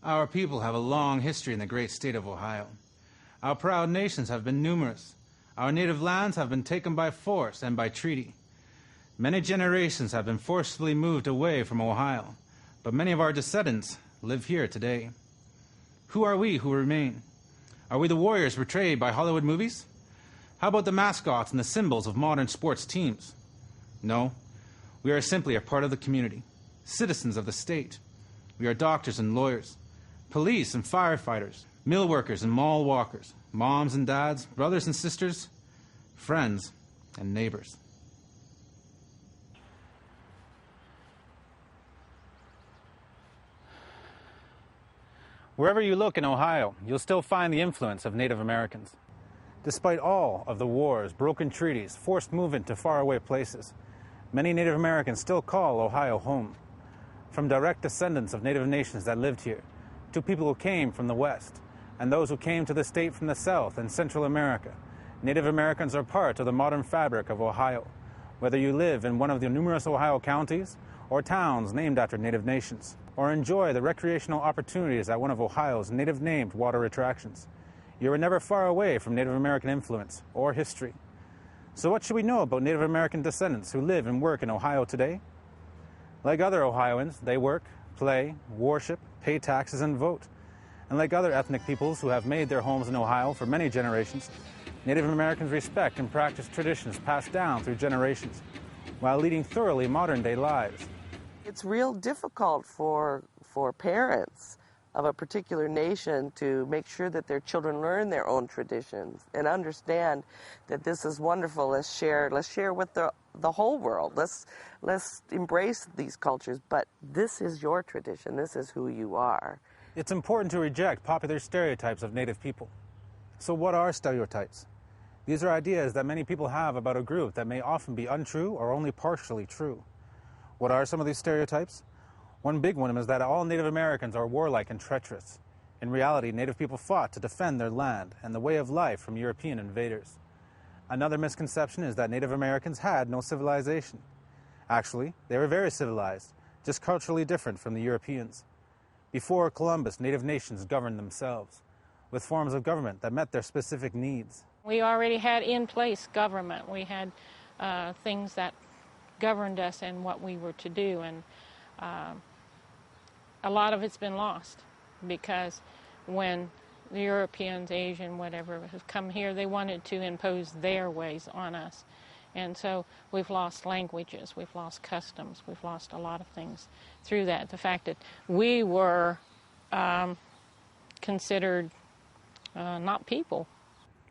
Our people have a long history in the great state of Ohio. Our proud nations have been numerous. Our native lands have been taken by force and by treaty. Many generations have been forcibly moved away from Ohio, but many of our descendants live here today. Who are we who remain? Are we the warriors portrayed by Hollywood movies? How about the mascots and the symbols of modern sports teams? No, we are simply a part of the community, citizens of the state. We are doctors and lawyers, police and firefighters, mill workers and mall walkers, moms and dads, brothers and sisters, friends and neighbors. Wherever you look in Ohio, you'll still find the influence of Native Americans. Despite all of the wars, broken treaties, forced movement to faraway places, many Native Americans still call Ohio home. From direct descendants of Native nations that lived here, to people who came from the West, and those who came to the state from the South and Central America, Native Americans are part of the modern fabric of Ohio, whether you live in one of the numerous Ohio counties or towns named after Native nations, or enjoy the recreational opportunities at one of Ohio's native-named water attractions. You are never far away from Native American influence or history. So what should we know about Native American descendants who live and work in Ohio today? Like other Ohioans, they work, play, worship, pay taxes, and vote. And like other ethnic peoples who have made their homes in Ohio for many generations, Native Americans respect and practice traditions passed down through generations, while leading thoroughly modern-day lives. It's real difficult for parents of a particular nation to make sure that their children learn their own traditions and understand that this is wonderful. Let's share with the whole world. Let's embrace these cultures, but this is your tradition. This is who you are. It's important to reject popular stereotypes of Native people. So what are stereotypes? These are ideas that many people have about a group that may often be untrue or only partially true. What are some of these stereotypes? One big one is that all Native Americans are warlike and treacherous. In reality, Native people fought to defend their land and the way of life from European invaders. Another misconception is that Native Americans had no civilization. Actually, they were very civilized, just culturally different from the Europeans. Before Columbus, Native nations governed themselves, with forms of government that met their specific needs. We already had in place government. We had things that governed us and what we were to do, and a lot of it's been lost because when the Europeans, Asian, whatever, have come here, they wanted to impose their ways on us. And so we've lost languages, we've lost customs, we've lost a lot of things through that. The fact that we were considered not people.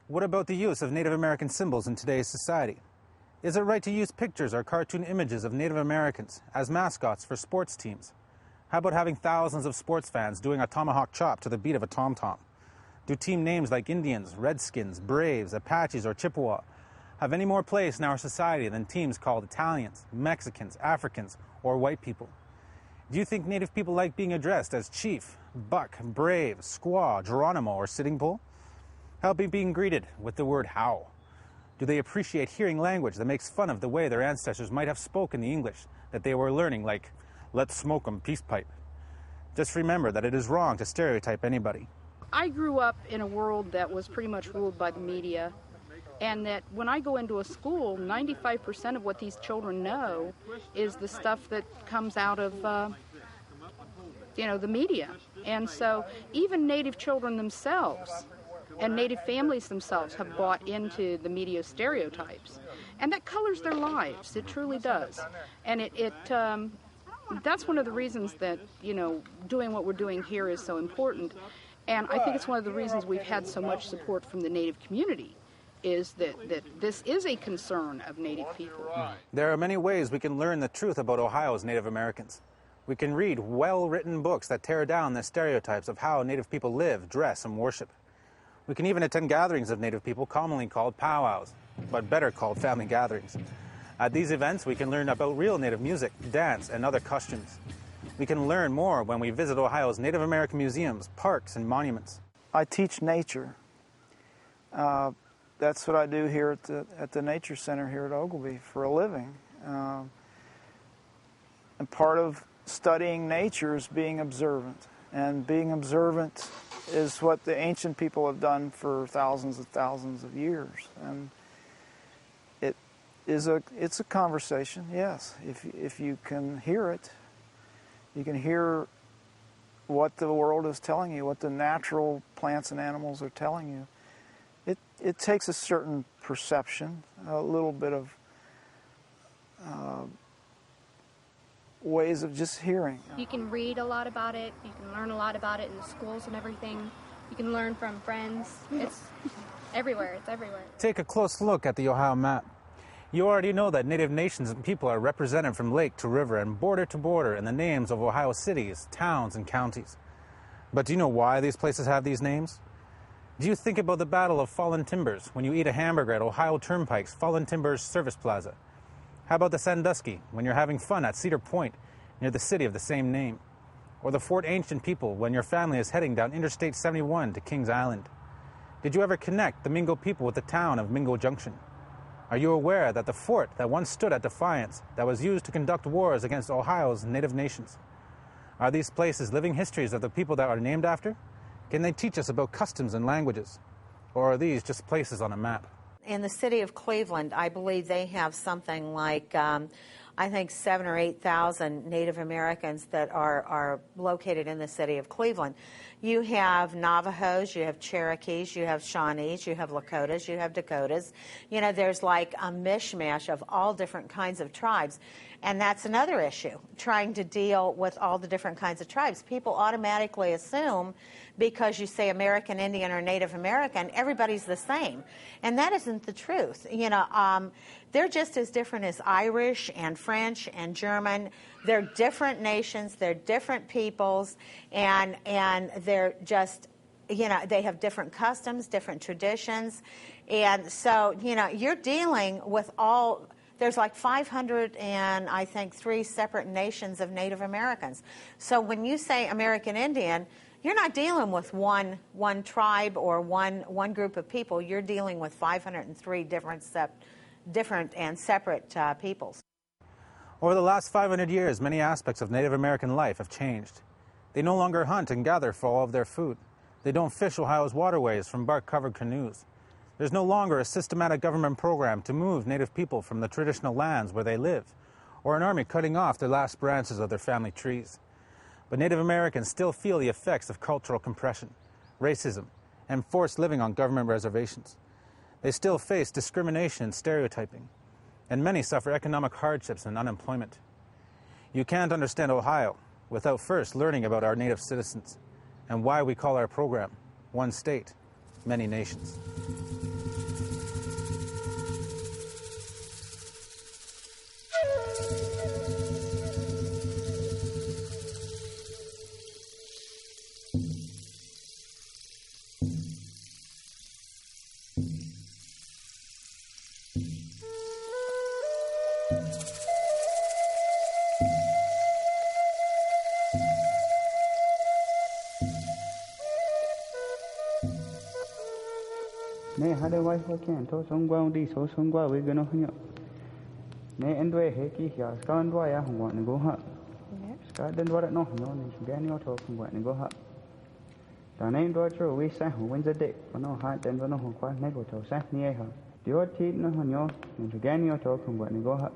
What about the use of Native American symbols in today's society? Is it right to use pictures or cartoon images of Native Americans as mascots for sports teams? How about having thousands of sports fans doing a tomahawk chop to the beat of a tom-tom? Do team names like Indians, Redskins, Braves, Apaches, or Chippewa have any more place in our society than teams called Italians, Mexicans, Africans, or white people? Do you think Native people like being addressed as Chief, Buck, Brave, Squaw, Geronimo, or Sitting Bull? How about being greeted with the word how? Do they appreciate hearing language that makes fun of the way their ancestors might have spoken the English that they were learning, like, let's smoke 'em peace pipe? Just remember that it is wrong to stereotype anybody. I grew up in a world that was pretty much ruled by the media, and that when I go into a school, 95% of what these children know is the stuff that comes out of, the media. And so even Native children themselves and Native families themselves have bought into the media stereotypes. And that colors their lives. It truly does. And that's one of the reasons that, doing what we're doing here is so important. And I think it's one of the reasons we've had so much support from the Native community, is that this is a concern of Native people. There are many ways we can learn the truth about Ohio's Native Americans. We can read well-written books that tear down the stereotypes of how Native people live, dress, and worship. We can even attend gatherings of Native people, commonly called powwows, but better called family gatherings. At these events, we can learn about real Native music, dance, and other costumes. We can learn more when we visit Ohio's Native American museums, parks, and monuments. I teach nature. That's what I do here at the Nature Center here at Oglebay for a living. And part of studying nature is being observant And being observant is what the ancient people have done for thousands of years. And it's a conversation, yes. If you can hear it, you can hear what the world is telling you, what the natural plants and animals are telling you. It takes a certain perception, a little bit of ways of just hearing. You can read a lot about it. You can learn a lot about it in the schools and everything. You can learn from friends. It's everywhere. It's everywhere. Take a close look at the Ohio map. You already know that Native nations and people are represented from lake to river and border to border in the names of Ohio cities, towns, and counties. But do you know why these places have these names? Do you think about the Battle of Fallen Timbers when you eat a hamburger at Ohio Turnpike's Fallen Timbers Service Plaza? How about the Sandusky when you're having fun at Cedar Point near the city of the same name? Or the Fort Ancient people when your family is heading down Interstate 71 to Kings Island? Did you ever connect the Mingo people with the town of Mingo Junction? Are you aware that the fort that once stood at defiance, that was used to conduct wars against Ohio's native nations? Are these places living histories of the people that are named after? Can they teach us about customs and languages? Or are these just places on a map? In the city of Cleveland, I believe they have something like, I think 7,000 or 8,000 Native Americans that are located in the city of Cleveland. You have Navajos, you have Cherokees, you have Shawnees, you have Lakotas, you have Dakotas. You know, there's like a mishmash of all different kinds of tribes. And that's another issue, trying to deal with all the different kinds of tribes. People automatically assume because you say American Indian or Native American, everybody's the same. And that isn't the truth. You know, they're just as different as Irish and French and German. They're different nations, they're different peoples, and they're just, you know, they have different customs, different traditions. And so, you know, you're dealing with all... There's like 500 and I think 3 separate nations of Native Americans. So when you say American Indian, you're not dealing with one tribe or one group of people. You're dealing with 503 different and separate peoples. Over the last 500 years, many aspects of Native American life have changed. They no longer hunt and gather for all of their food. They don't fish Ohio's waterways from bark-covered canoes. There's no longer a systematic government program to move Native people from the traditional lands where they live, or an army cutting off the last branches of their family trees. But Native Americans still feel the effects of cultural compression, racism, and forced living on government reservations. They still face discrimination and stereotyping, and many suffer economic hardships and unemployment. You can't understand Ohio without first learning about our Native citizens and why we call our program One State, Many Nations. Nei hade wai ho kian to song gwa di so song gwa we gano hnya. Nei endwe he ki ya ska ndwa ya hwa ni go ha. Ska den dwa no no ni ga ni to hwa ni go ha. Da nei ndwa tro we sa ho wen za de no ha den no ho kwa nei go to sa ni ha. Dio ti no ho nyo ni ga ni to hwa ni go ha.